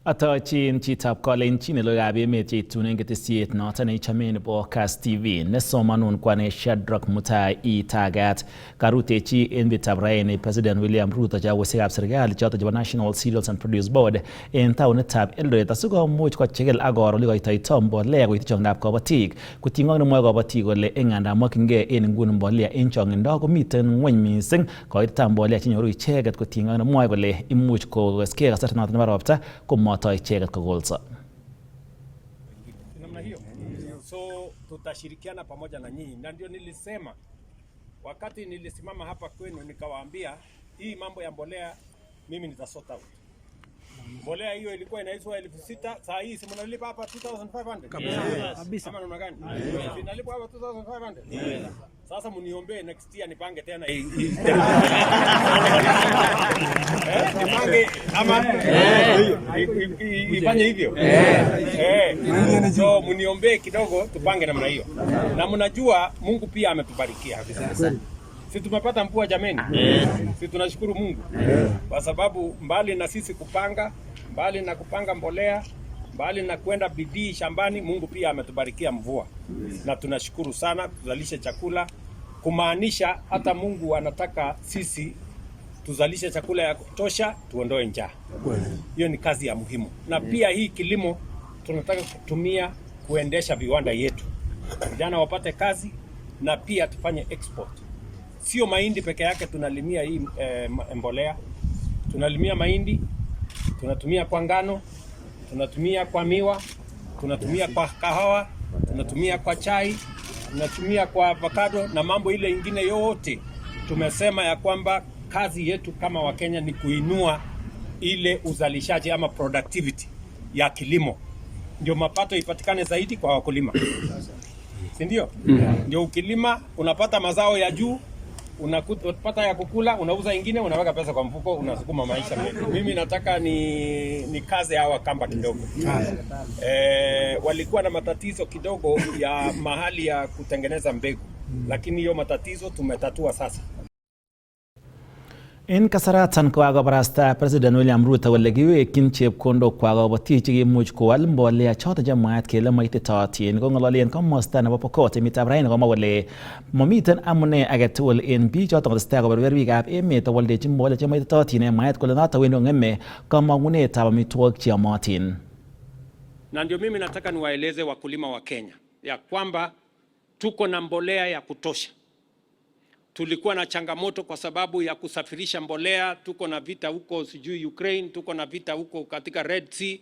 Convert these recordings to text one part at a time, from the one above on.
Atochin chitab kolenjin logoiwekab emet cheitune ketesiet noton neichome nebo Kass TV nesomanun kwane Shadrack Mutai itagat karutechi en betutab raini President William Ruto chawosiekab serikali choton chebo National Cereals and Produce Board en taonitab Eldoret asikomuch kochigil ak koro olekoitoito mbolea koityi chongindab kobotik kotinygei ak nemwoe kobotik kole nganda mokyingei en nguni mbolea en chongindo komiten ngweny mising koitetab mbolea chenyoru icheket kotinygei ak nemwoe kole imuch kogeskei kasarta noton nebo ropta komoto icheket kogolso. Namna hiyo. So tutashirikiana pamoja na nyinyi, na ndio nilisema wakati nilisimama hapa kwenu nikawaambia hii mambo ya mbolea mimi nitasort out. Mbolea hiyo ilikuwa inaiswa 6,000, saa hii si mnalipa hapa 2,500 kabisa. Kama namna gani? Ninalipa hapa 2,500. Sasa mniombee next year nipange tena hii. Nipange ama ifanye hivyo. So mniombee kidogo tupange namna hiyo. Na mnajua Mungu pia ametubarikia. Si tumepata mvua jameni? Si tunashukuru Mungu. Kwa sababu mbali na sisi kupanga, mbali na kupanga mbolea, mbali na kwenda bidii shambani, Mungu pia ametubarikia mvua. Na tunashukuru sana, tuzalishe chakula. Kumaanisha hata Mungu anataka sisi tuzalishe chakula ya kutosha, tuondoe njaa. Hiyo ni kazi ya muhimu. Na pia hii kilimo tunataka kutumia kuendesha viwanda yetu. Vijana wapate kazi na pia tufanye export. Sio mahindi peke yake tunalimia hii mbolea. Tunalimia mahindi, tunatumia kwa ngano, tunatumia kwa miwa, tunatumia kwa kahawa, tunatumia kwa chai, tunatumia kwa avocado na mambo ile ingine yote. Tumesema ya kwamba kazi yetu kama Wakenya ni kuinua ile uzalishaji ama productivity ya kilimo. Ndio mapato ipatikane zaidi kwa wakulima. Si ndio? Ndio ukilima unapata mazao ya juu, unapata ya kukula, unauza ingine, unaweka pesa kwa mfuko, unasukuma maisha mengi. Mimi nataka ni kazi hawa kamba kidogo. Walikuwa na matatizo kidogo ya mahali ya kutengeneza mbegu, lakini hiyo matatizo tumetatua sasa. En kasaratan kokakobarasta President William Ruto kole kiwekyin chepkondok kobotik chekimuch koal mbolea choton chemwaat kele maititootin kong'ololen komosta nebo Pokot emetab raini komwa kole momiten amune agetugul en biik choton kotestai koberber biikab emet awoldechi mbolea chemaititootin en mwaet kole noton wendi kong'eme kamang'unetab amitwogik cheyomotin. Na ndio mimi nataka niwaeleze wakulima wa Kenya ya kwamba tuko na mbolea ya kutosha. Tulikuwa na changamoto kwa sababu ya kusafirisha mbolea, tuko na vita huko sijui Ukraine, tuko na vita huko katika Red Sea,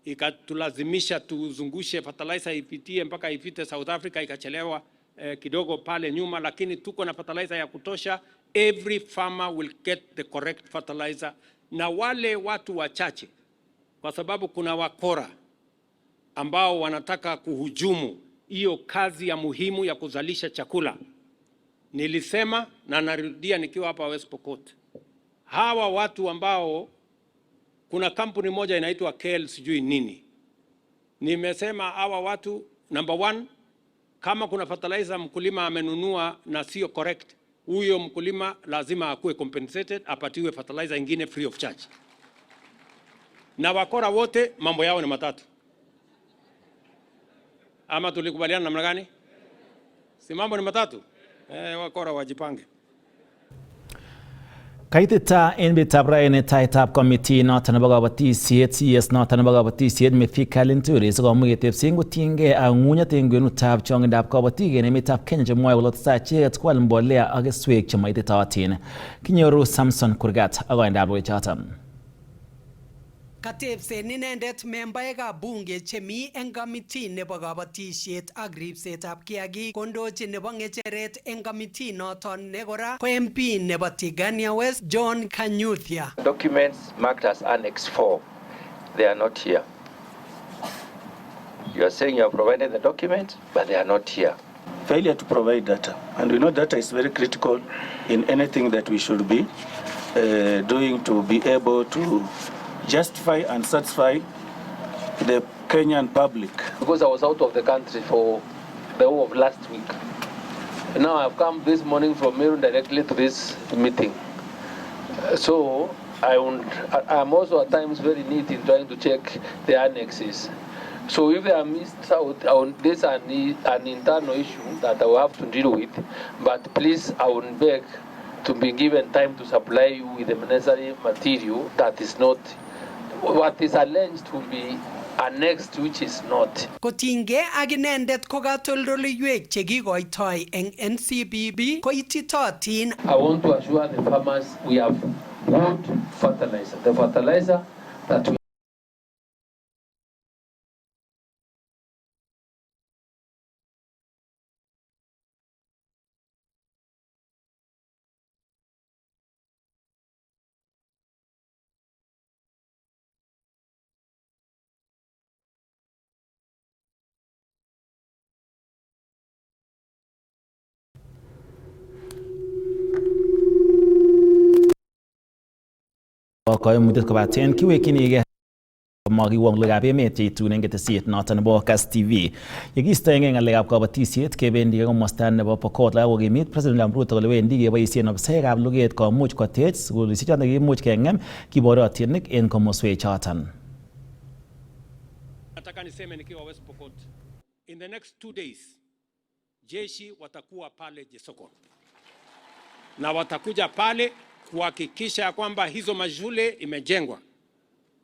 ikatulazimisha tuzungushe fertilizer ipitie mpaka ifite South Africa, ikachelewa kidogo pale nyuma, lakini tuko na fertilizer ya kutosha. Every farmer will get the correct fertilizer, na wale watu wachache kwa sababu kuna wakora ambao wanataka kuhujumu hiyo kazi ya muhimu ya kuzalisha chakula. Nilisema na narudia nikiwa hapa West Pokot. Hawa watu ambao kuna kampuni moja inaitwa KL sijui nini. Nimesema hawa watu number 1, kama kuna fertilizer mkulima amenunua na sio correct, huyo mkulima lazima akuwe compensated, apatiwe fertilizer ingine free of charge. Na wakora wote mambo yao ni matatu. Ama tulikubaliana namna gani? Si mambo ni matatu? Wakora wajipange. Kaitita en betutab raini taitab committee noton nebo kabatisiet CS noton nebo kabatisiet Mithika Linturi sikomuch ketebsen kotiengei ak ng'unyet en kwenutab chongindab kabatik en emetab Kenya chemwoe kole tesetai icheket koal mbolea ak keswek chemaititootin. Kinyoru Samson Kurgat ak koindab logoiwechoton. Katebsen inendet membaekab bunge chemi en kamiti nebo kabatisiet ak ripsetab kiagik kondochi nebo ng'echeret en kamiti noton ne kora ko MP nebo Tigania West John Kanyuthia. Documents marked as Annex 4, they are not here. You are saying you have provided the document, but they are not here. Failure to provide data, and we know data is very critical in anything that we should be doing to be able to justify and satisfy the Kenyan public. Because I was out of the country for the whole of last week. And now I've come this morning from Meru directly to this meeting. So I'm also at times very neat in trying to check the annexes. So if they are missed out on this an internal issue that I will have to deal with, but please I would beg to be given time to supply you with the necessary material that is not what is alleged to be annexed, which is not. Kotinge ak inendet ko katoldoleiwek chekikoitoi eng NCBB koititotin. I want to assure the farmers we have good fertilizer. The fertilizer that we koimutyet kobaten kiwekchinigei makiwong lugab emet cheitun eng ketesiet noton nebo Kass TV. Yekistoenge ng'alekab kabatisiet kebendi komosta nebo Pokot ak kokimit President William Ruto kole wendi keboisien ofisaekab luget komuch kotech sukulisiek choton kimuch keng'em kiboriotinik eng komoswek choton. Nataka niseme nikiwa West Pokot, in the next 2 days jeshi watakuwa pale Jesokon na watakuja pale kuhakikisha kwamba hizo mashule imejengwa,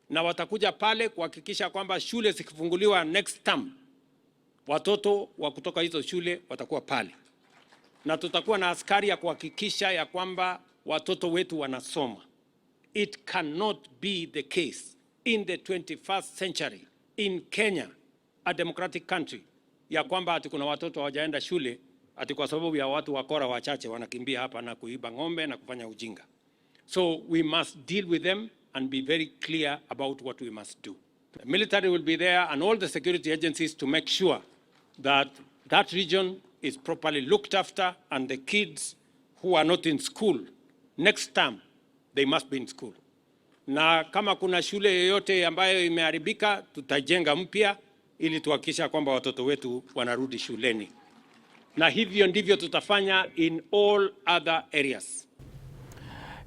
na watakuja pale kuhakikisha kwamba shule zikifunguliwa next term watoto wa kutoka hizo shule watakuwa pale, na tutakuwa na askari ya kuhakikisha ya kwamba watoto wetu wanasoma. It cannot be the case in the 21st century in Kenya, a democratic country, ya kwamba ati kuna watoto hawajaenda shule ati kwa sababu ya watu wakora wachache wanakimbia hapa na kuiba ng'ombe na kufanya ujinga. So we must deal with them and be very clear about what we must do. The military will be there and all the security agencies to make sure that that region is properly looked after, and the kids who are not in school, next term, they must be in school. Na kama kuna shule yoyote ambayo imeharibika, tutajenga mpya ili tuhakikisha kwamba watoto wetu wanarudi shuleni. Na hivyo ndivyo tutafanya in all other areas.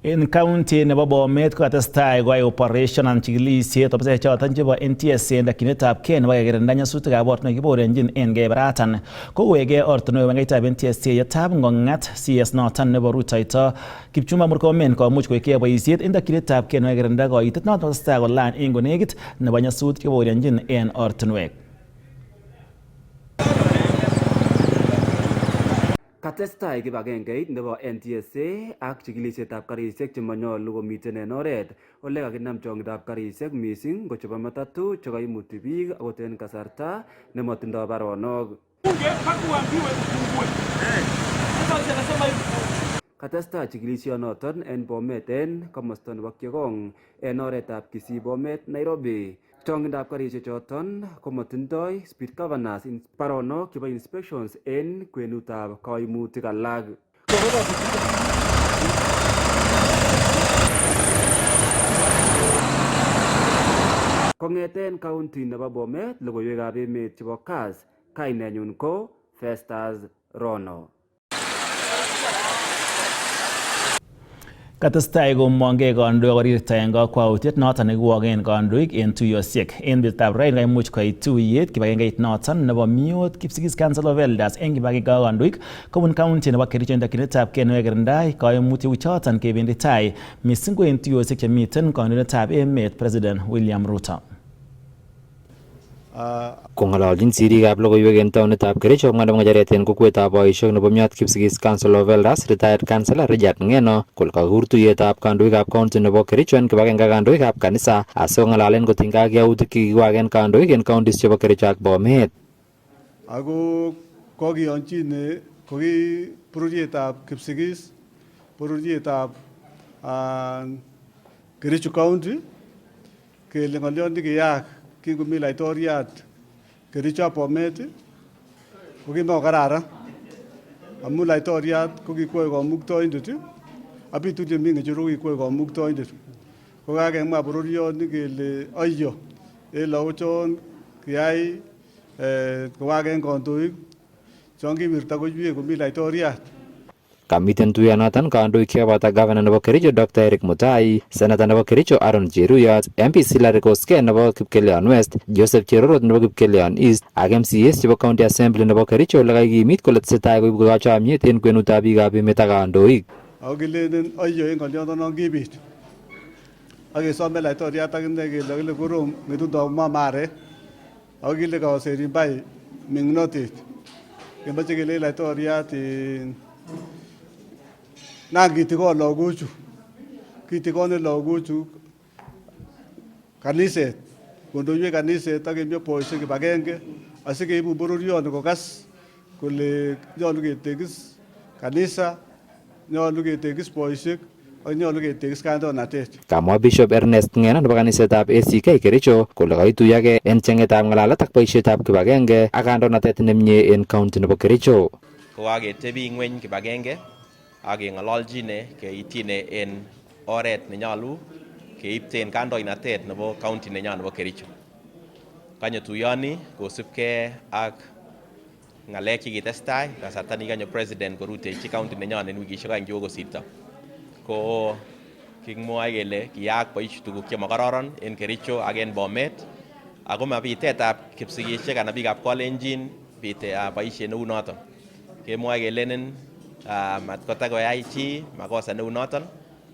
En county nebo Bomet kokatestai koyai operation and chikilisiet ofisaek choton chebo NTSA en dakyinetab kei nebo kekirinda nyasutikab ortinwek kiborenjin en keberatan kowekei ortinwek wengaitab NTSA yetab ngong'at CS noton nebo rutoito Kipchumba Murkomen komuch koekei boisiet en dakyinetab kei nebo kekirinda koitet noton kotestai kolany en konekit nebo nyasutik kiborenjin en ortinwek. Katestai kibagengeit nebo NTSA ak chikilisietab karisiek chemanyolu komiten en oret ole kakinam chong'indab karisiek mising ko chebo matatu chekaimuti biik akot en kasarta nemotindoi baronok. Katestai chikilisionoton en Bomet en komosta nebo Kiegong en oretab Kisii Bomet Nairobi. Chong'indab karisiek choton komotindoi speed governors baronok chebo inspections en kwenutab kaimutik alak. Kong'eten county nebo Bomet, logoiwekab emet chebo Kass, kainenyun ko Festus Rono. Katestai komongei kandoik korirta en kakwautiet noton nekiwoken kandoik en tuyosiek. En betutab raini kaimuch koit tuyet kibagengeit noton nebo Miot Kipsigis Council of Elders en kibagenge ak kandoik kobun county nebo Kericho en dakyinetab kei nebo kekirinda kaimutik choton kebendi tai mising ko en tuyosiek chemiten kandoindetab emet President William Ruto. Kong'ololjin sirikab logoiwek en taonitab Kericho ng'andab ng'echeret en kokwetab boisiek nebo Miot Kipsigis Council of Elders retired councillor Richard Ngeno kole kakur tuyetab kandoikab county nebo Kericho en kibagenge ak kandoikab kanisa asikong'alalen kotinygei ak yautik chekikiwaken kandoik en counties chebo Kericho ak Bomet. Ako kokiyonchine ko ki bororietab Kipsigis, bororietab Kericho County kele ng'olyon nekiyaak kingomi laitoriat Kericho Bomet ko kimakokararan amun laitoriat ko kikwoe komuktoindet abitu chemi ng'echerok kikwoe komuktoindet ko kakemwa bororioni kele ayyo en lagochon kiyai kowaken kandoik chon kiwirta koiwek komi laitoriat. Kamiten tuyanoton kandoik chekabata Governor nebo Kericho Dr. Eric Mutai, Senator nebo Kericho Aaron Cheruyot, MP Hilary Koskei nebo Kipkelion West, Joseph Cherorot nebo Kipkelion East ak MCAs chebo County Assembly nebo Kericho ole kakimit kole tesetai koibu kachomyet en kwenutab biikab emet ak kandoik. Ako kilelen oyo en ng'oliondonon kibit. Ak kesome laitoriat akine kele korom ng'etundab mamaret. Ako kile kaoserin bai ming'inotet. Kemoche kele laitoriat nan kitikon lagochu. Kitikone lagochu kaniset. Kondoiwek kaniset ak kemie boisiek kibagenge asikeibu bororioni kokas kole nyolu ketekis kanisa, nyolu ketekis boisiek ak nyolu ketekis kandoinatet. Kamwa Bishop Ernest Ng'eno nebo kanisetab ACK Kericho kole kaituyogei en cheng'etab ng'alalet ak boisietab kibagenge ak kandoinatet nemie en county nebo Kericho. Kokaketebi ng'weny kibagenge ak keng'ololjine keityine en oret nenyolu keipten kandoinatet nebo county nenyon nebo Kericho. Kanyo tuyoni kosubkei ak ng'alek chekitestai kasarta nekikanyo president korutechi county nenyon en wikisiek aeng chekokosirto. Ko kikimwoe kele kiyaak tuguk chemakororon en Kericho ak en Bomet, ako mabitetab kipsigisiek anan biikab Kalenjin bite boisiet neu noton. Kemwoe kelenen matkotakoyai chi makosa neu noton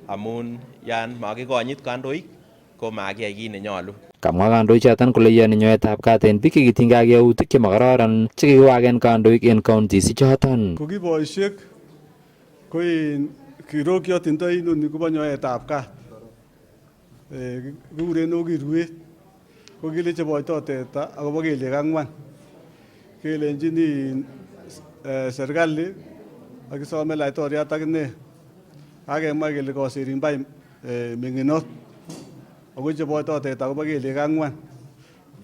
amun yan makikonyit kandoik ko makiyai kit nenyolu. Kamwa kandoichoton kole iyoni nyoetab kat en biik chekitinygei ak yautik chemakororon chekikiwaken kandoik en counties ichoton. Ko ki boisiek ko kirokyot tindoi inoni kobo nyoetab kat. Kikuren okirwet. Ko kile cheboito teta akobo kelyek ang'wan. Kelenjin serikali ak kisome laitoriat akine akemwa kele koserin bai ming'inot. Ako cheboito teta akobo kelyek ang'wan.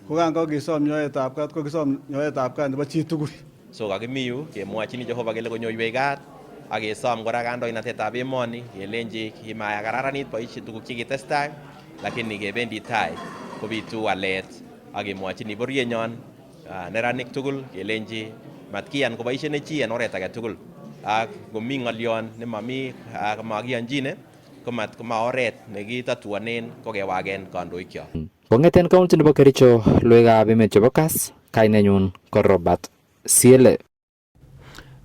Ko kan kakesom nyoetab kat ko kisom nyoetab kat nebo chitugul. So kakimi yu kemwachini Jehova kele konyoiwech kat ak kesom kora kandoinatetab emoni kelenji kimakararanit boisiet tuguk chekitestai lakini kebendi tai kobitu walet ak kemwachini boryenyon neranik tugul kelenji matkiyan koboisien chi en oret age tugul ak komi ng'olyon nemami makiyonjine koma oret nekitatuanen kokewaken kandoikyok. Kong'eten county nebo Kericho, logoiwekab emet chebo Kass, kainenyun ko Robert Siele.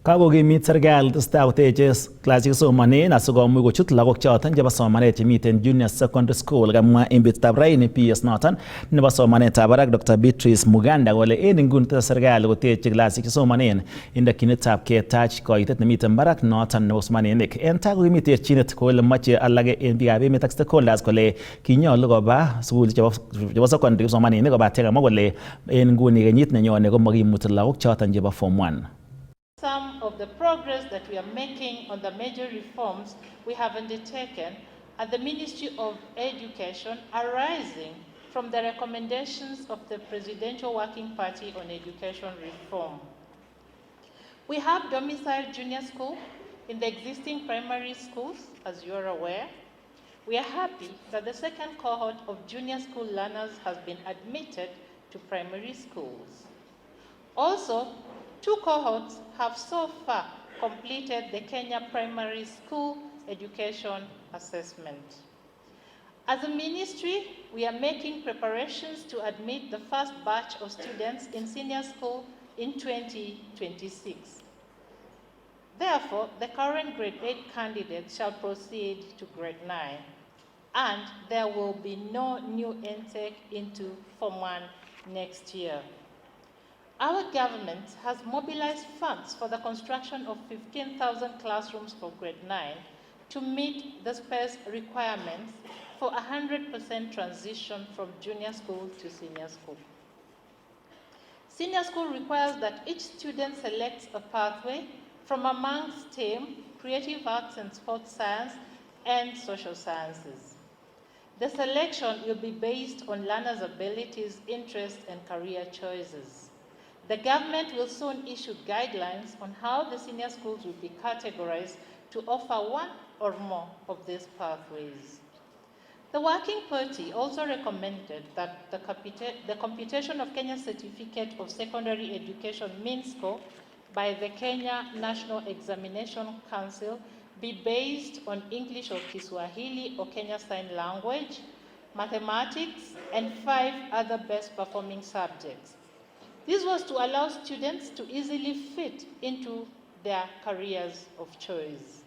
Kakokimit serikali tesetai koteche klasik somanen asikomuch kochut lagok choton chebo somanet chemiten junior secondary school. Kamwa en betutab raini PS noton nebo somanetab barak Dr. Beatrice Muganda kole en inguni tese serikali koteche klasik chesomanen indokyinetab ketach koitet nemiten barak noton nebo kipsomaninik. En tai kokimi terchinet kole moche alage en biikab emet ak stakeholders kole kinyolu koba sukul chebo secondary kipsomaninik kobaten kamwa kole en inguni kenyit nenyone komakimuti lagok choton chebo form 1. Some of the progress that we are making on the major reforms we have undertaken at the Ministry of Education arising from the recommendations of the Presidential Working Party on Education Reform. We have domiciled junior school in the existing primary schools, as you are aware. We are happy that the second cohort of junior school learners has been admitted to primary schools. Also, 2 cohorts have so far completed the Kenya Primary School Education Assessment. As a ministry, we are making preparations to admit the first batch of students in senior school in 2026. Therefore, the current grade 8 candidates shall proceed to grade 9, and there will be no new intake into Form 1 next year. Our government has mobilized funds for the construction of 15,000 classrooms for grade 9 to meet the space requirements for 100% transition from junior school to senior school. Senior school requires that each student selects a pathway from amongst STEM, creative arts and sports science, and social sciences. The selection will be based on learners' abilities, interests, and career choices. The government will soon issue guidelines on how the senior schools will be categorized to offer one or more of these pathways. The Working Party also recommended that the computation of Kenya's Certificate of Secondary Education mean score by the Kenya National Examination Council be based on English or Kiswahili or Kenya Sign Language, mathematics, and 5 other best performing subjects. This was to allow students to easily fit into their careers of choice.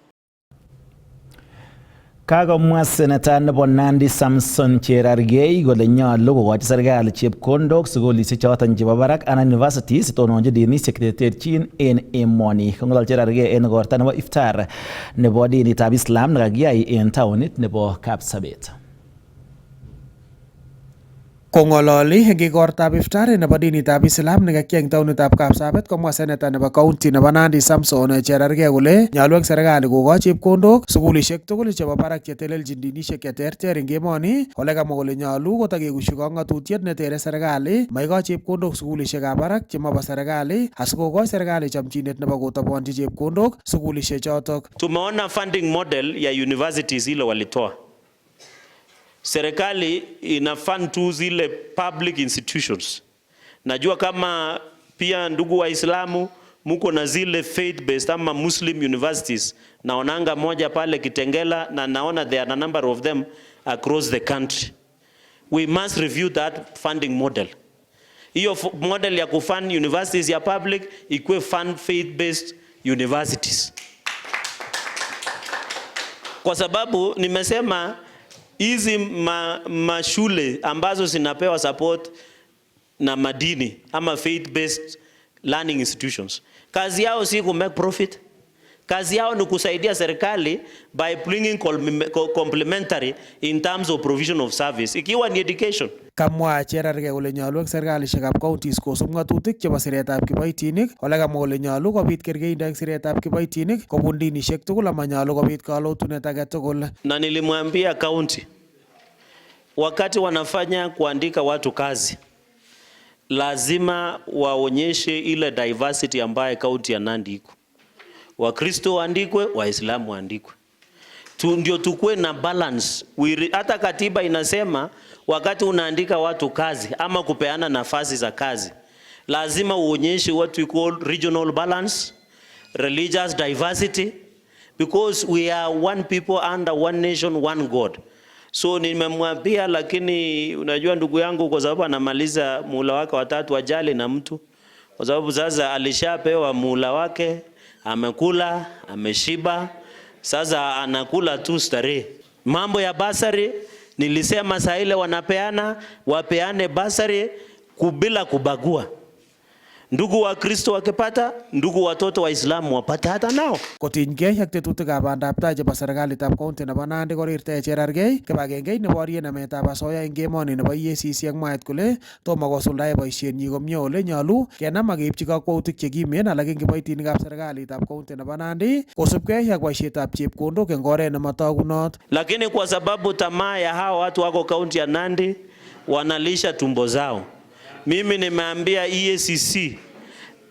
Kagomwa seneta nebo Nandi Samson Cherargei kole nyolu kokochi serikali chepkondok sukulishek choton chebo barak anan universities sitononchi dinishek cheterterchin en emoni. Kong'olol Cherargei en igorta nebo iftar nebo dinitab Islam nekakiyai en taonit nebo Kapsabet. Kong'ololi eng igortab iftar nebo dinitab Islam nekakiyai eng taonitab Kapsabet komwa seneta nebo county nebo Nandi Samson Cherargei kole nyolu eng serikali kokochi chepkondok sukulishek tugul chebo barak chetelelchin dinishek cheterter eng emoni, ole kamwa kole nyolu kotakekushi ng'atutiet netere serikali maikochi chepkondok sukulishekab barak chemobo serikali asikokochi serikali chomchinet nebo kotobonchi chepkondok sukulishek chotok. Tumeona funding model ya universities ile walitoa. Serikali ina fund tu zile public institutions. Najua kama pia ndugu Waislamu muko na zile faith based ama Muslim universities. Naonanga moja pale Kitengela na naona there are a number of them across the country. We must review that funding model. Hiyo model ya kufund universities ya public ikuwe fund faith based universities. Kwa sababu nimesema hizi mashule ambazo zinapewa support na madini ama faith based learning institutions, kazi yao si ku make profit. Kazi yao ni kusaidia serikali by bringing complementary in terms of provision of service, ikiwa ni education. Kamwa Cherargei kole nyolu eng serikalishekab counties kosub ng'atutik chebo siretab kiboitinik, ole kamwa kole nyolu kobit kerkeindo eng siretab kiboitinik kobun dinishek tugul ama nyolu kobit kalotunet age tugul. Na nilimwambia county wakati wanafanya kuandika watu kazi, lazima waonyeshe ile diversity ambaye county ya Nandi iko. Wakristo waandikwe, Waislamu waandikwe. Ndio tukue na balance. Hata katiba inasema wakati unaandika watu kazi ama kupeana nafasi za kazi, lazima uonyeshe what we call regional balance, religious diversity, because we are one people under one nation, one God. So nimemwambia, lakini unajua ndugu yangu, kwa sababu anamaliza muhula wake watatu, ajali na mtu, kwa sababu sasa alishapewa muhula wake, amekula, ameshiba, sasa anakula tu starehe. Mambo ya basari nilisema saa ile wanapeana, wapeane basari bila kubagua. Ndugu wa Kristo wakipata, ndugu watoto wa Islamu wapata hata nao. Kotinygei ak tetutikab bandab tai chebo serikalitab county nebo Nandi korirte Cherargei kibagengeit neborye nametab asoya eng emoni nebo EACC ak mwaet kole tomo kosuldae boisienyi komie ole nyolu kenam ak keipchi kakwautik chekimen alak eng kiboitinikab serikalitab county nebo Nandi kosubkei ak boisietab chepkondok eng oret nematagunot. Lakini kwa sababu tamaa ya hao watu wako county ya Nandi wanalisha tumbo zao, mimi nimeambia EACC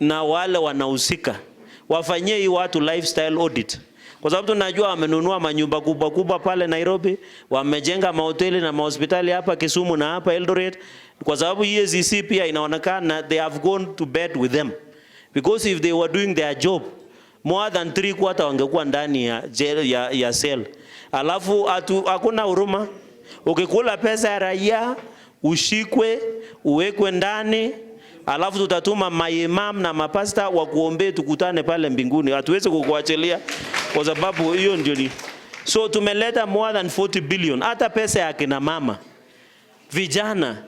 na wale wanahusika wafanyie hii watu lifestyle audit, kwa sababu tunajua wamenunua manyumba kubwa kubwa pale Nairobi, wamejenga mahoteli na mahospitali hapa Kisumu na hapa Eldoret, kwa sababu EACC pia inaonekana they have gone to bed with them, because if they were doing their job more than 3/4 wangekuwa ndani ya jail ya cell. Alafu hakuna huruma. Ukikula pesa ya raia ushikwe, uwekwe ndani, alafu tutatuma maimam na mapasta wakuombe tukutane pale mbinguni. Hatuwezi kukuachilia kwa sababu hiyo ndio ni. So tumeleta more than 40 billion, hata pesa ya kina mama, vijana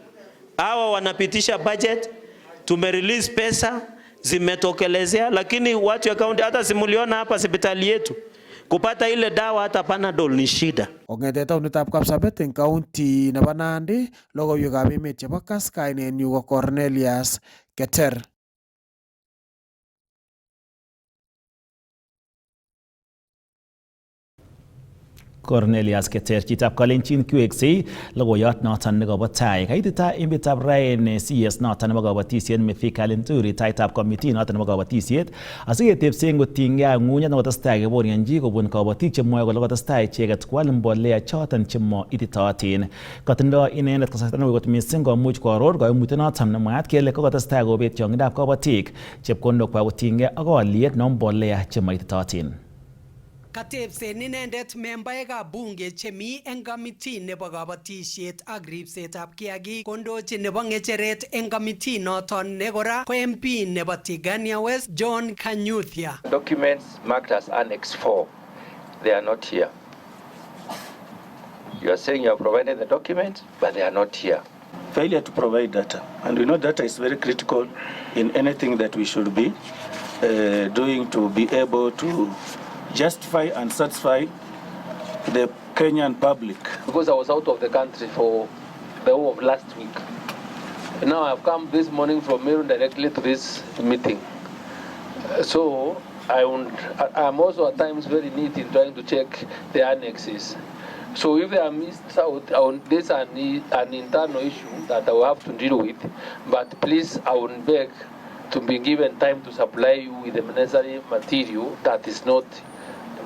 hawa wanapitisha budget, tumerelease pesa zimetokelezea, lakini watu ya county hata simuliona hapa hospitali yetu kupata ile dawa hata Panadol ni shida. Ongete taonitab Kapsabet eng county nebo Nandi, logoiwekab emet chebo Kass, kainenyu ko Cornelius Keter. Cornelius Keter chitab Kalenjin QXA logoyot noton nekobo tai kaitita emetab rain CS noton nebo kabatisiet Mithika Linturi taitab committee noton nebo kabatisiet asiketepse ngotinge ak ng'ung'unyat nekotestai keborionji kobun kabatik chemwoe kole kotestai icheket kwal mbolea choton chemo ititootin. Kotindoi inendet kasarta neui kot missing komuch koaror koimutiet noton nemwaat kele kokotestai kobet tiong'indab kabatik chepkondokwak kotinygei ak olyet nebo mbolea chemo ititootin. Katepsen inendet membaekab bunge chemi eng committee nebo kabatisiet ak ripsetab kiagik kondochi nebo ng'echeret eng committee noton ne kora ko MP nebo Tigania West John Kanyuthia. Documents marked as Annex 4, they are not here. You are saying you have provided the document, but they are not here. Failure to provide data, and we know data is very critical in anything that we should be doing to be able to justify and satisfy the Kenyan public. Because I was out of the country for the whole of last week. And now I've come this morning from Meru directly to this meeting. So I'm also at times very neat in trying to check the annexes. So if they are missed out on this an internal issue that I will have to deal with, but please I would beg to be given time to supply you with the necessary material that is not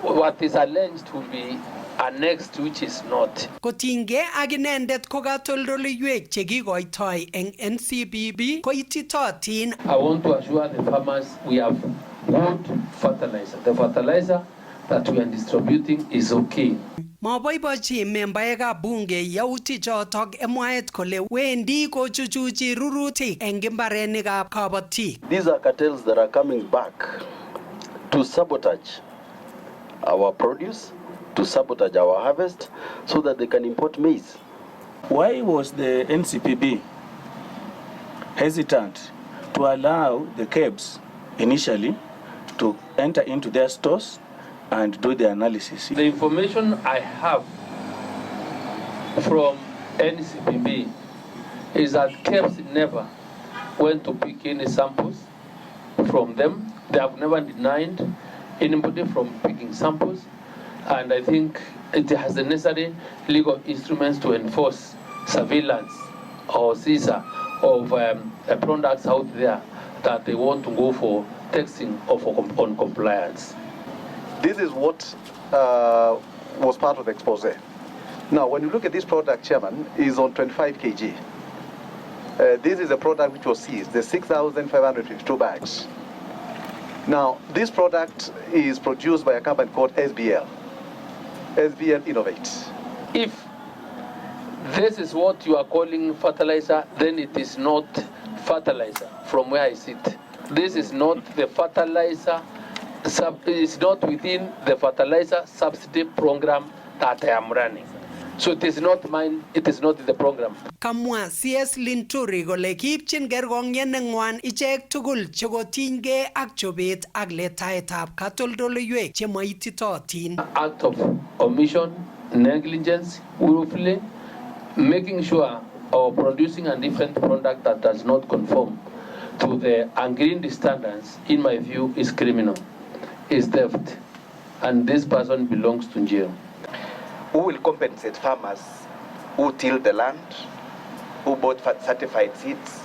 what is alleged will be annexed, which is not. Kotinge ak inendet ko katoldoleiwek chekikoitoi eng NCBB ko ititootin. I want to assure the farmers we have good fertilizer. The fertilizer that we are distributing is okay. Maboibochi membaekab bunge yautik chotok emwaet kole wendi kochuchuchi rurutik eng imbarenikab kabatik. These are cartels that are coming back to sabotage our produce, to sabotage our harvest, so that they can import maize. Why was the NCPB hesitant to allow the cabs initially to enter into their stores and do the analysis? The information I have from NCPB is that KEBS never went to pick any samples from them. They have never denied anybody from picking samples, and I think it has the necessary legal instruments to enforce surveillance or seizure of products out there that they want to go for testing or for on compliance. This is what was part of the expose. Now, when you look at this product, Chairman, is on 25 kg. This is a product which was seized, the 6,552 bags. Now, this product is produced by a company called SBL Innovate. If this is what you are calling fertilizer, then it is not fertilizer from where I sit. This is not the fertilizer, it is not within the fertilizer subsidy program that I am running. So it is not mine, it is not in the program. Kamwa CS Linturi kole kiipchin kerkong'yet neng'wan ichek tugul chekotinygei ak chobet ak letaetab katoldoleiwek chemoititootin. Act of omission, negligence, willfully, making sure or producing a different product that does not conform to the agreed standards, in my view, is criminal, is theft, and this person belongs to jail. Who will compensate farmers who tilled the land, who bought certified seeds,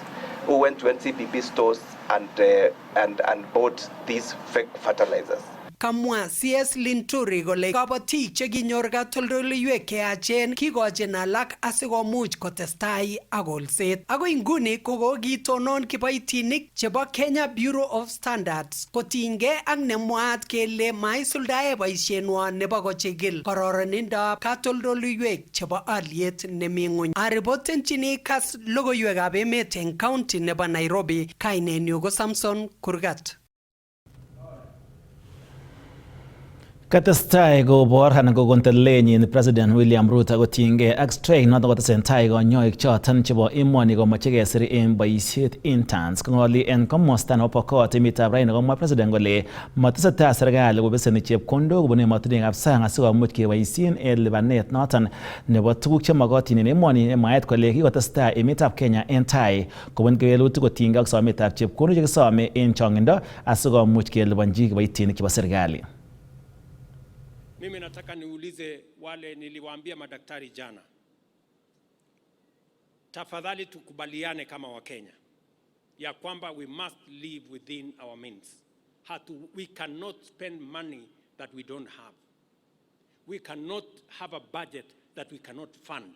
who went to NCPB stores and bought these fake fertilizers? Kamwa CS Linturi kole kabatik chekinyor katoldoleiwek cheyachen kikochin alak asikomuch kotestai ak kolset. Agoi nguni kokokitonon kiboitinik chebo Kenya Bureau of Standards kotinygei ak nemwaat kele maisuldae boisienwa nebo kochigil kororonindab katoldoleiwek chebo aliet nemi ng'ony. Aripotenchini Kass logoiwekab emet eng county nebo Nairobi, kainenyu ko Samson Kurgat. Katestai kobor anan kokon telenyin President William Ruto kotinygei ak strike noton kotesentai konyoik choton chebo emoni komoche kesir en boisiet interns. Kong'oli en komosta nebo Pokot emetab Raini komwa President kole motesetai serikali kobeseni chepkondok kobun emotinwekab sang asikomuch keboisien en lipanet noton nebo tuguk chemokotin en emoni, mwaet kole kikotestai emetab Kenya en tai kobun kewelutik kotinygei ak sometab chepkondok chekisome en chong'indo asikomuch keliponji kiboitinik chebo serikali. Mimi nataka niulize wale niliwaambia madaktari jana. Tafadhali tukubaliane kama Wakenya ya kwamba we must live within our means. We cannot spend money that we don't have. We cannot have a budget that we cannot fund.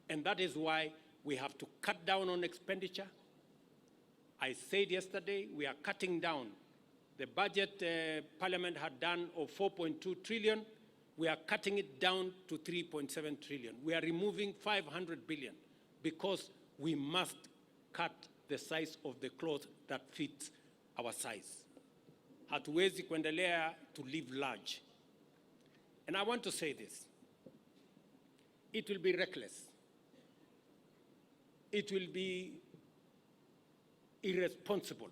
And that is why we have to cut down on expenditure. I said yesterday we are cutting down. The budget Parliament had done of 4.2 trillion, we are cutting it down to 3.7 trillion. We are removing 500 billion because we must cut the size of the cloth that fits our size. Hatuwezi kuendelea to live large. And I want to say this. It will be reckless. It will be irresponsible.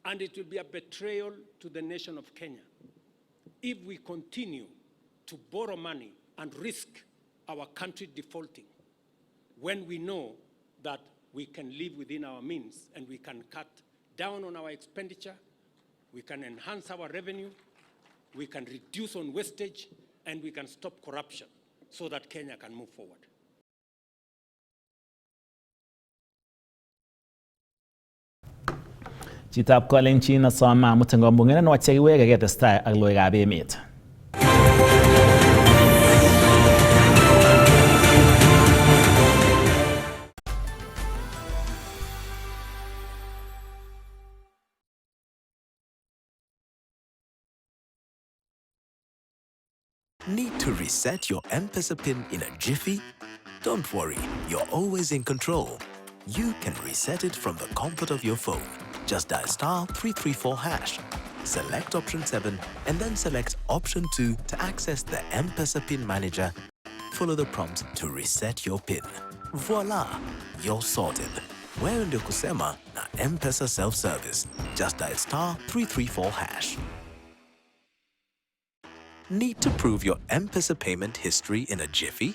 And it will be a betrayal to the nation of Kenya if we continue to borrow money and risk our country defaulting when we know that we can live within our means and we can cut down on our expenditure, we can enhance our revenue, we can reduce on wastage, and we can stop corruption so that Kenya can move forward. Chitab Kalenjin na sama mutango mbungena na wachekiweke ketestai ak logoiwekab emet. Need to reset your M-Pesa PIN in a jiffy? Don't worry, you're always in control. You can reset it from the comfort of your phone. Just dial *334#. Select option 7 and then select option 2 to access the M-Pesa PIN manager. Follow the prompts to reset your PIN. Voila! You're sorted. Wewe ndio kusema na M-Pesa self-service. Just dial *334#. Need to prove your M-Pesa payment history in a jiffy?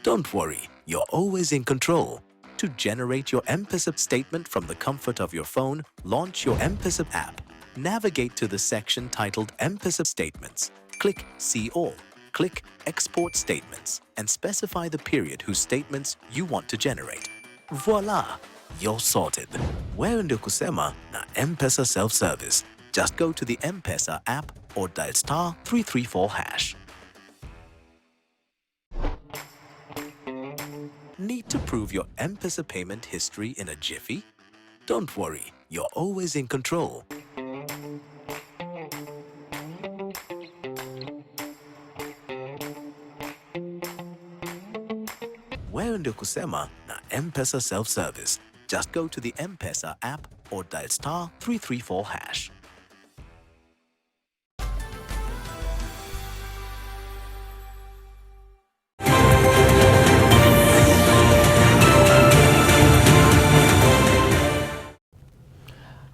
Don't worry, you're always in control. To generate your M-Pesa statement from the comfort of your phone, launch your M-Pesa app. Navigate to the section titled M-Pesa Statements. Click See All. Click Export Statements and specify the period whose statements you want to generate. Voila! You're sorted. Wewe ndio kusema na M-Pesa self-service. Just go to the M-Pesa app or dial *334#. Need to prove your M-Pesa payment history in a jiffy? Don't worry, you're always in control. Wewe ndio kusema na M-Pesa self-service. Just go to the M-Pesa app or dial *334#.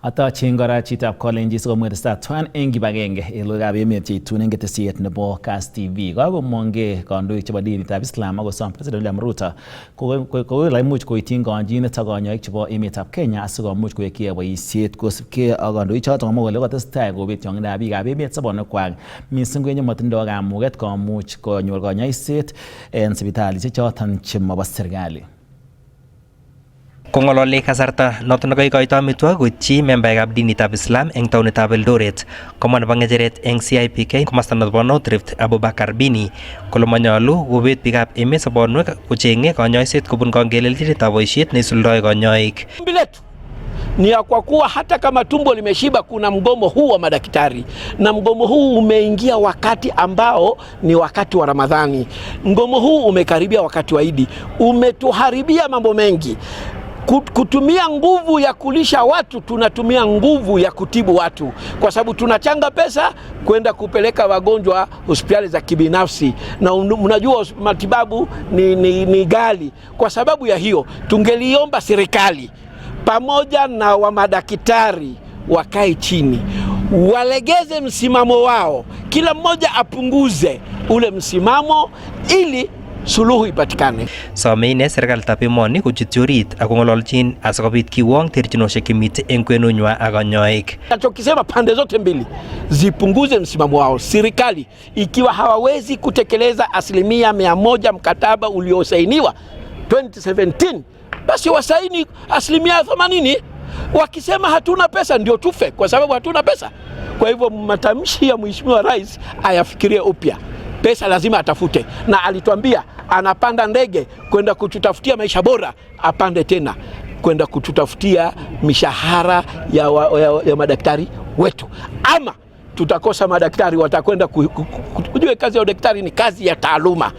Ata chingora chitab Kalenjin sikomwetesta twan eng kibagenge eng logoiwekab emet cheitun eng ketesiet nebo Kass TV. Kakomongke kandoik chebo dinitab Islam akosom President William Ruto koimuch koityin kanjinet ak kanyoik chebo emetab Kenya asikomuch kowekyigei boisiet kosubkei ak kandoichoto komwa kole kotestai kobet tyong'indab biikab emet sobonukwak mising ko matindoi kamuget komuch konyor kanyoiset en sipitalisiek choton chemobo serikali. Kong'ololi kasarta noton nekoikoito amitwogik koityi membaekab dinitab Islam eng taonitab Eldoret, komwa nebo ng'echeret eng CIPK komosta nebo North Rift Abubakar Bini kole manyolu kobet biikab emet sobonwek kocheng'e kanyoiset kobun kangelelchinetab boisiet neisuldoe kanyoik. Ni kwa kuwa hata kama tumbo limeshiba kuna mgomo huu wa madaktari, na mgomo huu umeingia wakati ambao ni wakati wa Ramadhani. Mgomo huu umekaribia wakati wa Idi, umetuharibia mambo mengi. Kutumia nguvu ya kulisha watu, tunatumia nguvu ya kutibu watu, kwa sababu tunachanga pesa kwenda kupeleka wagonjwa hospitali za kibinafsi, na unajua matibabu ni ghali. Kwa sababu ya hiyo tungeliomba serikali pamoja na wa madaktari wakae chini, walegeze msimamo wao, kila mmoja apunguze ule msimamo ili suluhu ipatikane. Some ine serikalitab emoni kochut orit ak kong'ololjin asikobit kiwong terchinosiek chemite eng kwenunywa ak kanyoik. Nachokisema pande zote mbili zipunguze msimamo wao. Serikali ikiwa hawawezi kutekeleza 100% mkataba uliosainiwa 2017, basi wasaini 80%. Wakisema hatuna pesa ndio tufe kwa sababu hatuna pesa. Kwa hivyo matamshi ya Mheshimiwa Rais ayafikirie upya. Pesa lazima atafute, na alituambia anapanda ndege kwenda kututafutia maisha bora, apande tena kwenda kututafutia mishahara ya madaktari wetu, ama tutakosa madaktari watakwenda kujua kazi ya daktari ni kazi ya taaluma.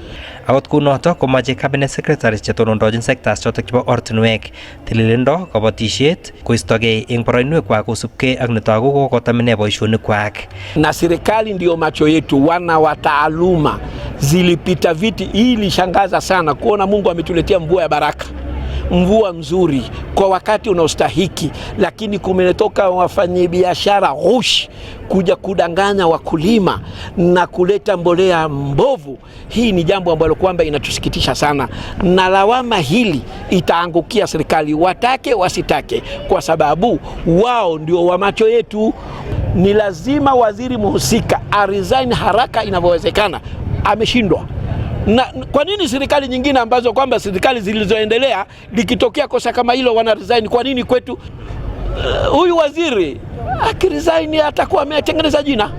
Akot kunoto komache cabinet secretaries chetonondochin sectors chotok chebo ortinwek, tililindo, kabatisiet koistogei eng boroinwekwak kosubkei ak netoku kokotamine boisionikwak. Na serikali ndio macho yetu, wana wa taaluma zilipita viti. Hii ilishangaza sana kuona Mungu ametuletea mvua ya baraka, mvua mzuri kwa wakati unaostahiki, lakini kumetoka wafanyabiashara ghushi kuja kudanganya wakulima na kuleta mbolea mbovu. Hii ni jambo ambalo kwamba inatusikitisha sana, na lawama hili itaangukia serikali, watake wasitake, kwa sababu wao ndio wa macho yetu. Ni lazima waziri mhusika aresign haraka inavyowezekana. Ameshindwa. Na kwa nini serikali nyingine ambazo kwamba serikali zilizoendelea likitokea kosa kama hilo wana resign? Kwa nini kwetu huyu waziri akiresign atakuwa ametengeneza jina?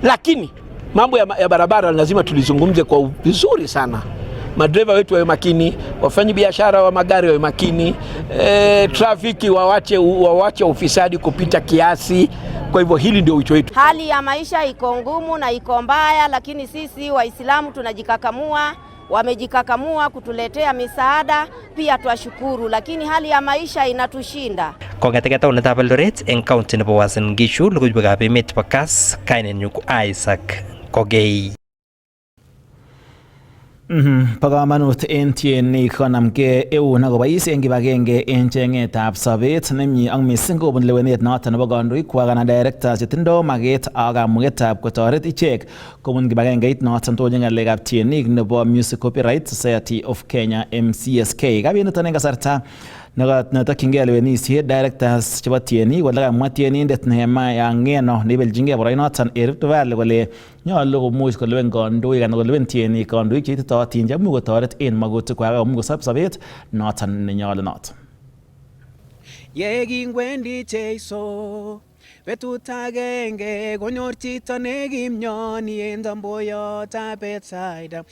Lakini mambo ya barabara lazima tulizungumze kwa vizuri sana. Madereva wetu wawe makini, wafanyi biashara wa magari wawe makini, trafiki wawache ufisadi kupita kiasi. Kwa hivyo hili ndio wito wetu. Hali ya maisha iko ngumu na iko mbaya, lakini sisi Waislamu tunajikakamua, wamejikakamua kutuletea misaada, pia twashukuru, lakini hali ya maisha inatushinda. Kong'ete taunetab Eldoret eng county nebo Uasin Gishu, logoiwekab emet chebo Kass, kainenyu ko Isaac Kogei. Bo kamanut en tienik konamge eun akobois en kibagenge en cheng'etab sobet nemie ak missing kobun lewenet noton nebo kandoikwak anan directors chetindo maket ak kamugetab kotoret ichek kobun kibagengeit noton tonyin ng'alekab tienik nebo Music Copyright Society of Kenya MCSK. Kabiniton en kasarta netokyingei lewenisiet directors chebo tienik kole kamwa tienindet Nehemiah Ng'eno neibeljingei boroinoton en Rift Valley kole nyolu komuch kolewen kandoik anan kolewen tienik kandoik cheititootin cheimuch kotoret en makutikwak akomuch kosob sobet noton nenyolunot. Ye kingwendi Jeiso betut agenge konyor chito nekimyoni en tamboyotab Bethsaida.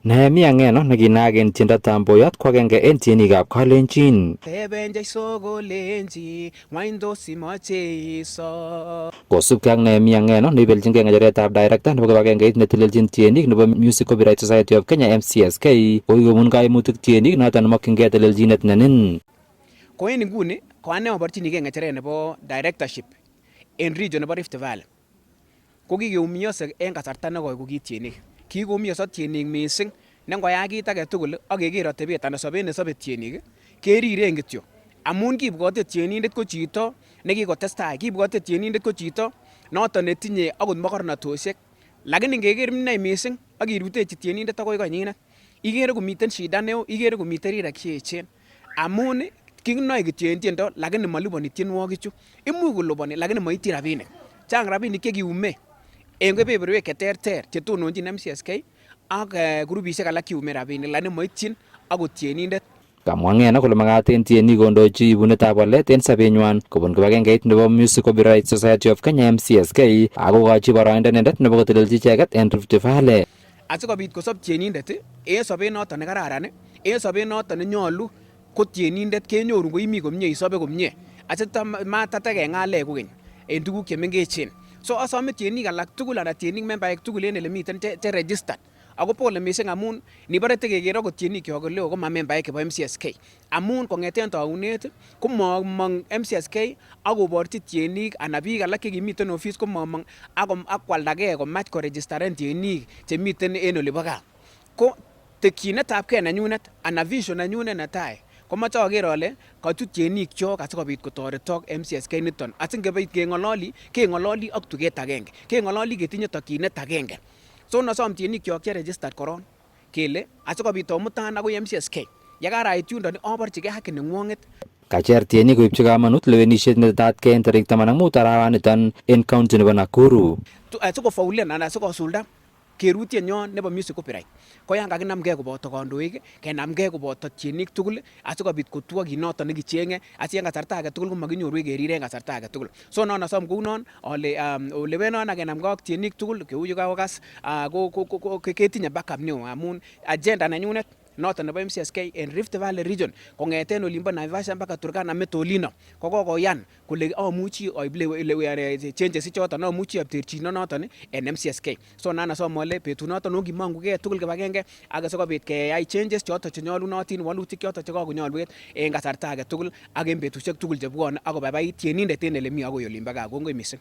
Nehemiah Ng'eno nekinaak en tiendo tamboyot ko agenge en tienikab Kalenjin. Teben Jeiso kolenji ng'wanytos imoche iso. Kosubkei ak Nehemiah Ng'eno neibeljingei ng'echeretab director nebo kibagengeit neteleljin tienik nebo Music Copyright Society of Kenya MCSK kokikomun kaimutik tienik noton nemokyingei teleljinet nenin. Ko en inguni ko ane aborchinigei ng'echeret nebo directorship en region nebo Rift Valley. Ko kikeumiose en kasarta nekoi ko kitienik. Kikoumiose tienik missing ne ngoyak kit age tugul ak keker atebet anan sobet nesobe tienik keriren kityo. Amun kibwote tienindet ko chito nekikotestai, kibwote tienindet ko chito noton netinye akot mokornotosiek. Lakini ngeker inei missing ak irutechi tienindet akoi konyinet, ikere komiten shida neo, ikere komiten rirek cheechen. Amun kinoe kityo en tiendo lakini maliponi tienwogichu. Imuch koliponi lakini moityin rabinik. Chang rabinik chekiume en kebeberwek cheterter chetononjin MCSK ak grupisiek alak kiume rabinik lakini moityin akot tienindet. Kamwa Ng'eno kole makat en tienik kondochi ibunetab walet en sobenywan kobun kibagengeit nebo Music Copyright Society of Kenya MCSK akokochi boroindo inendet nebo kotelelchi icheket en Rift Valley. Asikobit kosob tienindet en sobet noton nekararan, en sobet noton nenyolu ko tienindet kenyoru koimi komie, isobe komie asita matatageng'alek kokeny en tuguk chemengechen. So asome tienik alak tugul anan tienik membaek tugul en elemiten che registered ako pole missing amun nibore tekeker akot tienik kyok oleo ko ma membaek chebo MCSK amun kong'eten taunet ko momong MCSK akoborchi tienik anan biik alak chekimiten office ko momong ak kwaldagee komach korejistaren tienik chemiten en olibo gaa. Ko tekyinetab gee nenyunet anan vision nenyunet netai komoche aker ale kachut tienik kyok asikobit kotoretok MCSK niton. Asingobit keng'ololi ak tuget agenge, keng'ololi ketinye tokyinet agenge. So nosom tienik kyok che registered koron kele asikobit omutan akoi MCSK yekarait yundo aborchigei haki neng'wong'et. Kacher tienik koipchi kamanut lewenisiet netetatgei en tarik 15 arawaniton en county nebo Nakuru. Asikofaulen anan asikosulda kerutienyon nebo music copyright ko yan kakinamgei koboto kandoik kenamgei koboto tienik tugul asikobit kotwo kinoto nekichenge asi en kasarta age tugul komakinyoru kerir en kasarta age tugul. So non asom kounon ale olewenon akenamgei ak tienik tugul kou yukakokas ketinye backup neo amun agenda nenyunet noton nebo MCSK en Rift Valley region kong'eten olimbo Naivasha mpaka Turkana Metolino ko kokoyan kole amuchi oib changes ichoton amuchi apterchino noton en MCSK. So nana somole betunoton okimongugei tugul kibagenge ak asikobit keyai changes choton chenyolunotin walutik choton chekakonyolwet en kasarta age tugul ak en betusiek tugul chebwone ak kobaibait tienindet en elemi akoi olimbo gaa. Kongoi missing.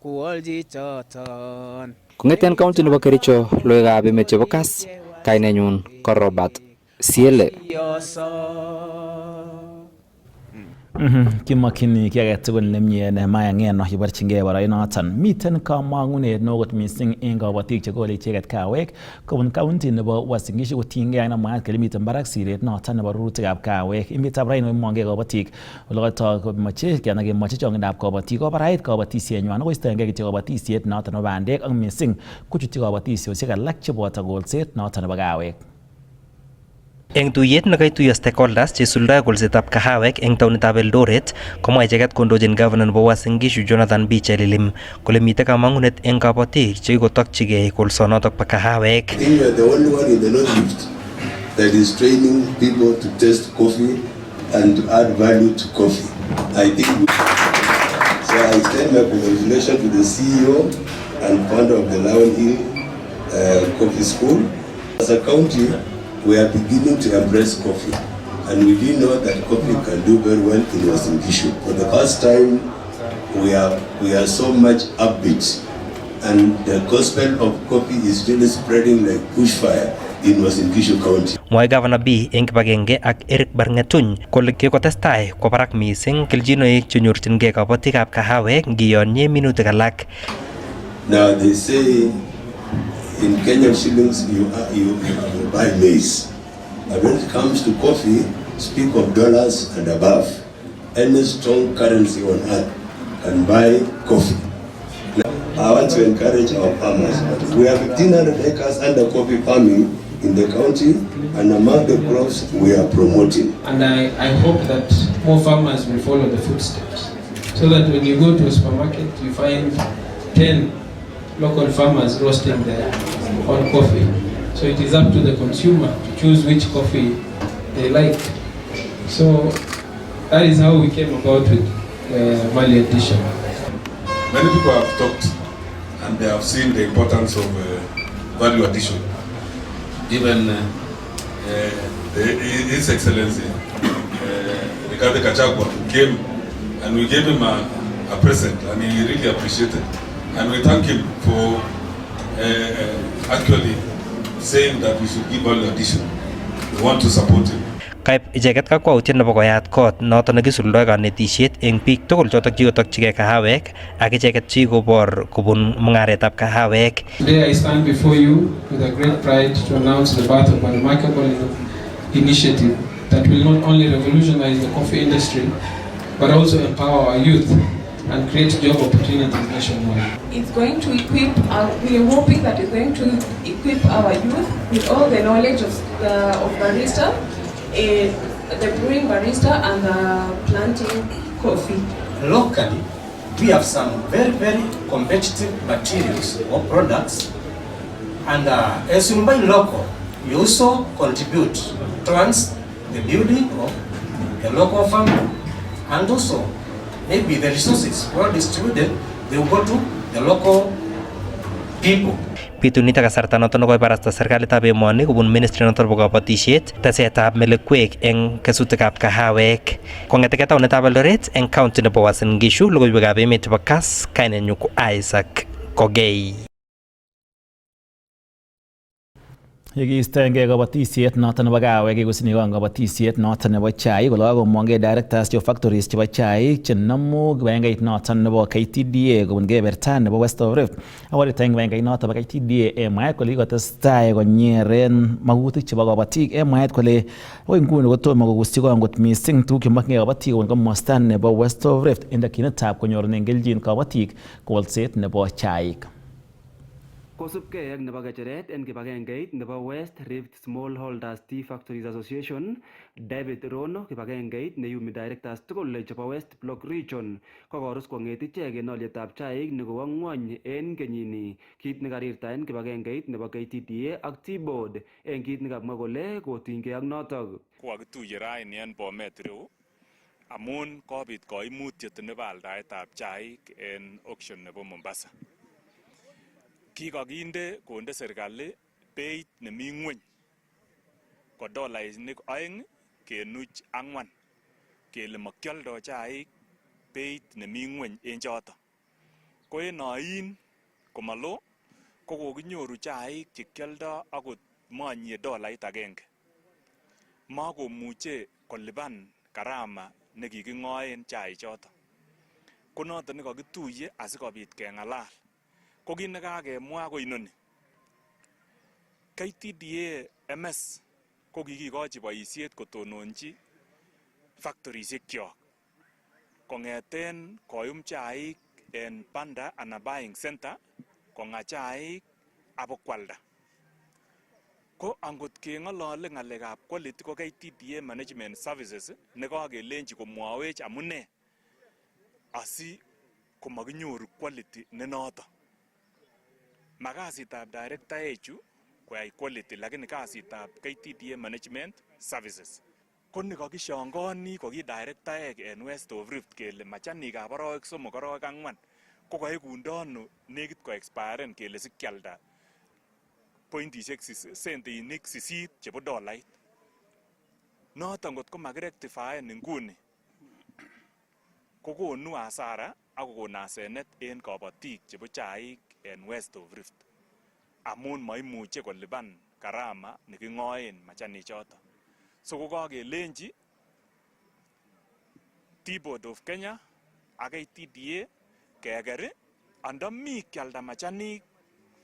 Kuolchi choton. Kong'eten county nebo Kericho, logoiwekab emet chebo Kass, kainenyun ko Robert Siele. Kimakini ki age tugul nemie nemayang'en yeborchingei boroinoton. Miten kamang'unet neo kot missing en kabatik chekole icheket kawek kobun county nebo Uasin Gishu kotiengei ak nemwaat kele miten barak siret noton nebo rurutikab kawek. Emetab raini komongei kabatik ole kotoi komoche kemoche chong'indab kabatik kobarait kabatisienywan koistoengei kityo kabatisiet noton nebo bandek ak missing kochutyi kabatisiosiek alak cheboto kolset noton nebo kawek. Eng tuyet nekaituiyo stakeholders cheisuldae kolsetab kahawek eng taonitab Eldoret komwa icheket kondochin governor nebo Uasin Gishu Jonathan B. Chelilim kole mitei kamang'unet eng kabatik chekikotokchigei kolsonotok bo kahawek. I think we are the only one in the North Rift that is training people to taste coffee and to add value to coffee. I think so I extend my congratulations to the CEO and founder of the Lion Hill Coffee School. As a county, we are beginning to embrace coffee, and we do know that coffee can do very well in Uasin Gishu. For the first time, we are so much upbeat, and the gospel of coffee is really spreading like bushfire in Uasin Gishu County. Mwae Governor B eng kibagenge ak Eric Barngetuny kole kikotestai kwa barak missing keljinoik chenyorchingei kabatikab kahawek ngiyonye minutik alak. Now they say in Kenyan shillings you buy maize, but when it comes to coffee, speak of dollars and above. Any strong currency on earth can buy coffee. Now, I want to encourage our farmers. We have 1,500 acres under coffee farming in the county, and among the crops we are promoting. And I hope that more farmers will follow the footsteps, so that when you go to a supermarket, you find 10 local farmers roasting their own coffee. So it is up to the consumer to choose which coffee they like. So that is how we came about with value addition. Many people have talked and they have seen the importance of value addition. Even His Excellency Rigathi Gachagua came and we gave him a present, and he really appreciated. And we thank him for actually saying that we should give value addition. We want to support him. Kaib icheket kakwautiet nebo koyat kot noton nekisuldoi kanetisiet eng biik tugul chotok chekotokchigei kahawek ak icheket chekobor kobun mung'aretab kahawek. Today I stand before you with a great pride to announce the birth of a remarkable initiative that will not only revolutionize the coffee industry but also empower our youth and create job opportunities nationwide. It's going to equip, we are hoping that it's going to equip our youth with all the knowledge of barista, the brewing barista and the planting coffee. Locally, we have some very, very competitive materials or products, and as you buy local, you also contribute towards the building of a local farm, and also maybe the resources well distributed, they will go to the local people. Bitunito kasarta noton koibarasta serikalitab emoni kobun ministry noton bo kabatisiet tesetab melekwek eng kesutikab kahawek. Kong'eteke taonitab Eldoret eng county nebo Uasin Gishu, logoiwekab emet chebo Kass, kainenyu ko Isaac Kogei. Yekistoengei kabatisiet noton nebo kawek kekosini kon kabatisiet noton nebo chaik kole kakomongei directors chebo factories chebo chaik chenomu kibagengeit noton nebo KTDA kobun keberta nebo West of Rift. Akorit eng kibagengeit noton nebo KTDA mwaet kole kikotestai konyeren makutik chebo kabatik mwaet kole akoi nguni kotomo kokusyi kon kot missing tuguk chemokyingei kabatik kobun komosta nebo West of Rift eng takyinetab konyorunen kelchin kabatik kolset nebo chaik. Kosubkei ak nebo kecheret en kibagengeit nebo West Rift Smallholders Tea Factories Association, David Rono, kibagengeit neyumi directors tugul chebo West Block Region, kokorus kwong'et ichek en olyetab chaik nekowo ng'wony en kenyini, kit nekarirta en kibagengeit nebo KTDA ak T-Board en kit nekamwa kole kotinygei ak notok. Kokakituye raini en Bomet ireu amun kobit koimutiet nebo aldaetab chaik en auction nebo Mombasa. Kikakinde konde serikali beit nemi ng'weny ko $2.4 kele makioldo chaik beit nemi ng'weny en choto. Ko en oin komalo ko kokinyoru chaik chekioldo akot manye $1. Makomuche kolipan karama nekiking'oen chaik choto. Ko noto nekakituye asikobit keng'alal. Ko kit nekakemwa ko inoni. KTDA MS ko kikikochi boisiet kotononchi factorisiekchok kong'eten koyum chaik en banda ana buying center kong'a chaik abokwalda. Ko angot keng'olole ng'alekab quality ko KTDA Management Services nekakelenji komwawech amune asi komakinyoru quality nenoto. Makasitab directorechu koyai quality lakini kasitab KTDA Management Services. Ko nikakishongoni ko ki directorek en West of Rift kele machanikab arawek 3 arawek 4 ko kaekundano nekit ko expire kele sikyalda pointisiek sentinik 8 chebo $1. Noton ngot ko makirectifyen nguni kokonu hasara ak kokon asenet en kabatik chebo chaik en West of Rift amun maimuche kolipan karama neking'oen machanik choto. So kokakelenji T-Board of Kenya ak KTDA keker andami kialda machanik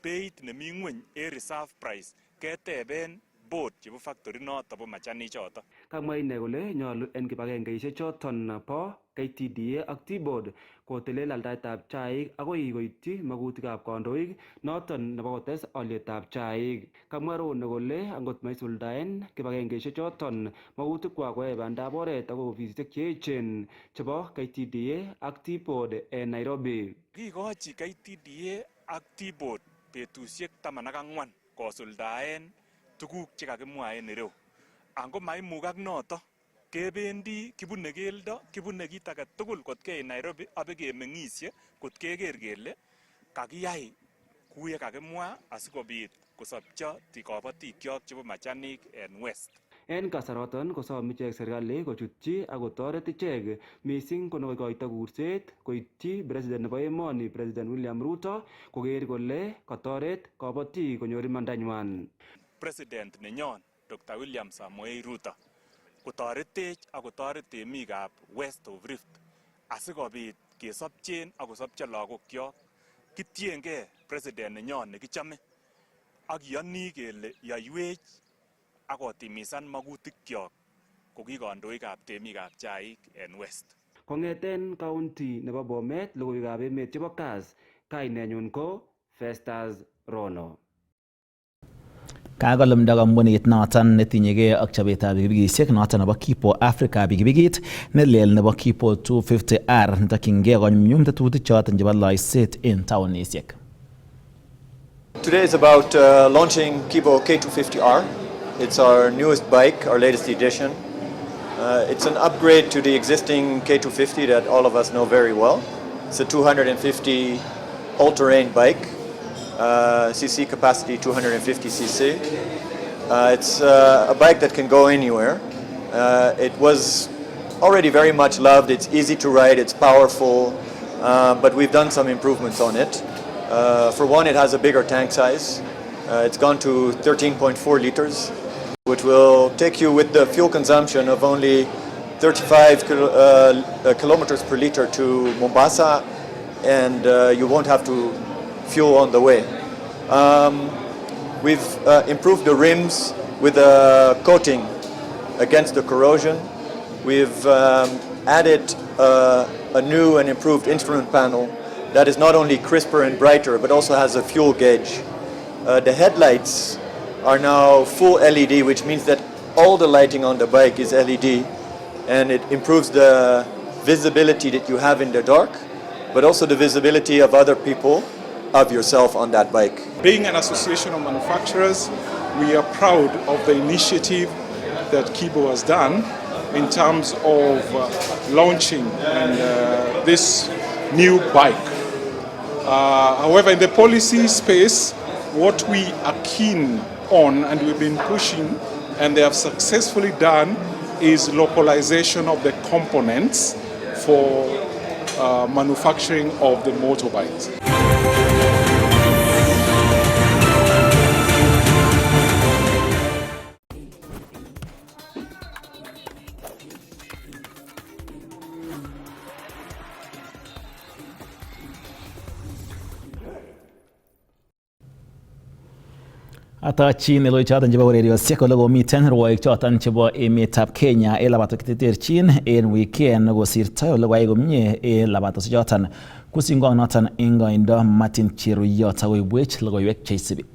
beit nemi ng'weny en reserve price keteben board chebo factory noto bo machanik choto. Kamwa ine kole nyolu en kibagengeisiek choton bo KTDA ak T-Board kotelel aldaetab chaik akoi koityi magutikab kandoik noton nebo kotes olyetab chaik. Kamwa Rono kole angot maisuldaen kibagengeisiek choton magutikwak koyae bandab oret akoi ofisisiek cheechen chebo KTDA ak T-Board en Nairobi. Kikochi KTDA ak T-Board betusiek 14 kosuldaen tuguk chekakimwa en ireu. Ango maimugak noto kebendi kibune keldo, kibune kit age tugul kot keit Nairobi abekemeng'isie kot keker kele kakiyai kuye kakimwa asikobit kosopcho kabatikkyok chebo machanik en West. En kasaroton kosom ichek serikali kochutyi ak kotoret ichek missing ko nekoikoito kurset koityi president nebo emoni President William Ruto koker kole katoret kabatik konyor imandanywan. President nenyon Dr. William Samoei Ruto kotoretech ak kotoret temikab West of Rift asikobit kesopchen ak kosopcho lagokyok. Kitiengei president nenyon nekichome ak kiyoni kele yoiwech ak kotimisan magutikyok ko ki kandoikab temikab chaik en West. Kong'eten county nebo Bomet, logoiwekab emet chebo Kass, kainenyun ko Festus Rono. Kakolumda kampunit noton netinyegei ak chobetab pikipikisiek noton nebo Kipo Africa pikipikit nelel nebo Kipo 250R netokyingei konyumnyum tetutik choton chebo loiset en taonisiek. Today is about launching Kipo K250R. It's our newest bike, our latest edition. It's an upgrade to the existing K250 that all of us know very well. It's a 250 all-terrain bike. CC capacity 250 cc. It's a bike that can go anywhere. It was already very much loved. It's easy to ride, it's powerful, but we've done some improvements on it. For one, it has a bigger tank size. It's gone to 13.4 liters, which will take you with the fuel consumption of only 35 kilometers per liter to Mombasa, and you won't have to fuel on the way. We've improved the rims with a coating against the corrosion. We've added a new and improved instrument panel that is not only crisper and brighter, but also has a fuel gauge. The headlights are now full LED, which means that all the lighting on the bike is LED, and it improves the visibility that you have in the dark, but also the visibility of other people, of yourself on that bike. Being an association of manufacturers, we are proud of the initiative that Kibo has done in terms of launching this new bike. However, in the policy space, what we are keen on and we've been pushing and they have successfully done is localization of the components for manufacturing of the motorbikes. Atachi nelo choton chebo ureriosiek ole komiten rwoik choton chebo emetab Kenya labatok cheterterchin en weekend kosirtoi ole koyai komie labatosiek choton kusingong noton en koindo Martin Cheruyot akoibwech logoiwek cheisibi.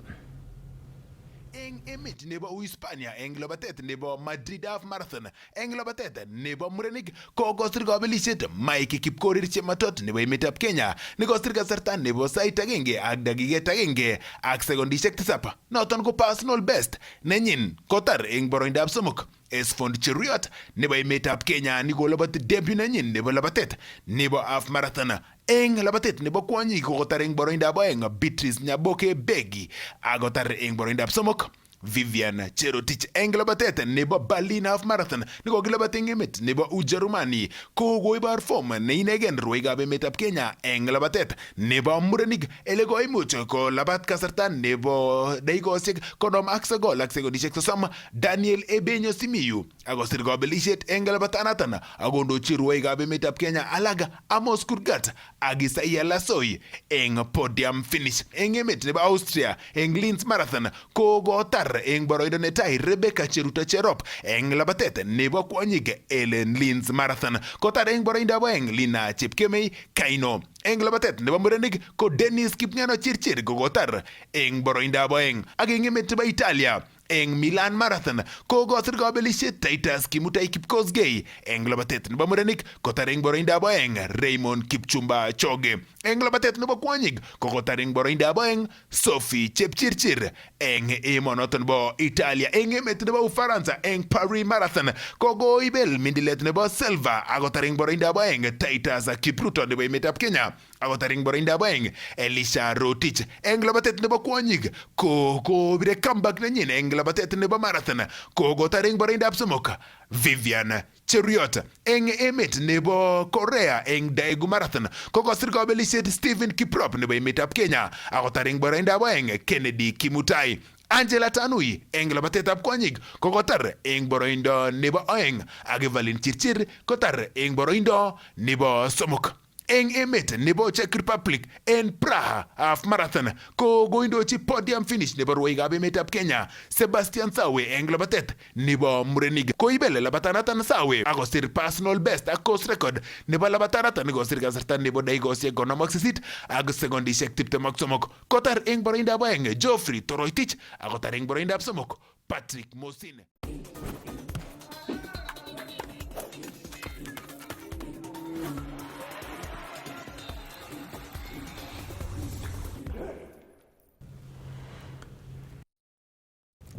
Emet nebo Uhispania eng labatet nebo Madrid Half Marathon eng labatet nebo murenik kokosir kabelisiet Mike Kipkorir Chematot nebo emetab Kenya nekosir kasarta nebo sait agenge ak dakiket agenge ak sekondishek 7 noton ko personal best nenyin kotar eng boroindab somok. Esfond Cheruyot nebo emetab Kenya nikolabati debut nenyin nebo labatet nebo Half Marathon eng labatet nebo kwonyik kokotar eng boroindab oeng Beatrice Nyaboke Begi akotar eng boroindab somok. Vivian Cherotich eng labatet nebo Berlin Half Marathon nikokilabat eng emet nebo Ujerumani kokoibor form neinegen rwoikab emetab Kenya eng labatet nebo murenik ele koimuch kolabat kasarta nebo dakikosiek 59 ak sekondishek 30 Daniel Ebenyo Simiyu akosir kabelisiet eng labatanaton akondochi rwoikab emetab Kenya alak Amos Kurgat ak Isaiah Lasoi eng podium finish. Eng emet nebo Austria eng Linz Marathon kokotar eng boroindo netai Rebecca Cheruto Cherop eng labatet nebo kwonyik Ellen Linz Marathon kotar eng boroindo oeng Lina Chepkemei Kaino. Eng labatet nebo murenik ko Dennis Kipngeno Chirchir kokotar eng boroindo oeng. Ak eng emet nebo Italia eng Milan Marathon kokosir kabelisiet Titus Kimutai Kipkosgei eng labatet nebo murenik kotar eng boroindo oeng Raymond Kipchumba Choge. Eng labatet nebo kwonyik kokotar eng boroindo oeng Sophie Chepchirchir eng emonoton bo Italia. Eng emet nebo Ufaransa eng Paris Marathon kokoibel mindilet nebo Selva akotar eng boroindo oeng Titus Kipruto nebo emetab Kenya akotar eng boroindo oeng Elisha Rotich. Eng labatet nebo kwonyik kokobire comeback nenyin eng labatet nebo marathon kokotar eng boroindab somok Vivian Cheruyot. Eng emet nebo Korea eng Daegu Marathon kokosir kabelisiet Stephen Kiprop nebo emetab Kenya akotar eng boroindab oeng Kennedy Kimutai. Angela Tanui eng labatetab kwonyik kokotar eng boroindo nebo oeng ak Evelyn Chirchir kotar eng boroindo nebo somok. Eng emet nebo Czech Republic en Praha Half Marathon koindochi podium finish nebo rwoikab emetab Kenya Sebastian Sawe eng labatet nebo murenik koibel labatanatan Sawe akosir personal best ak course record nebo labatanatan nekosir kasarta nebo dakikosiek 58 ak sekondishek 23 kotar eng boroindab oeng Geoffrey Toroitich akotar eng boroindab somok Patrick Mosin.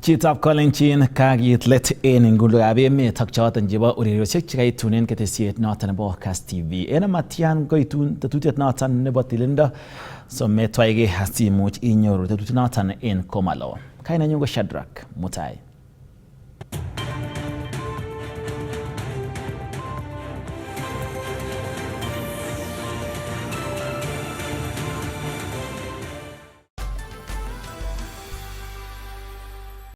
Chitab Kolenjin kakiit let en ngulukab emet ak choton chebo ureriosiek chekaitunen ketesiet noton nebo Kass TV. En matyan koitun tetutiet noton nebo tilindo sometwaike asimuch inyoru tetutiet noton en komalo. Kainenyu ko Shadrack Mutai.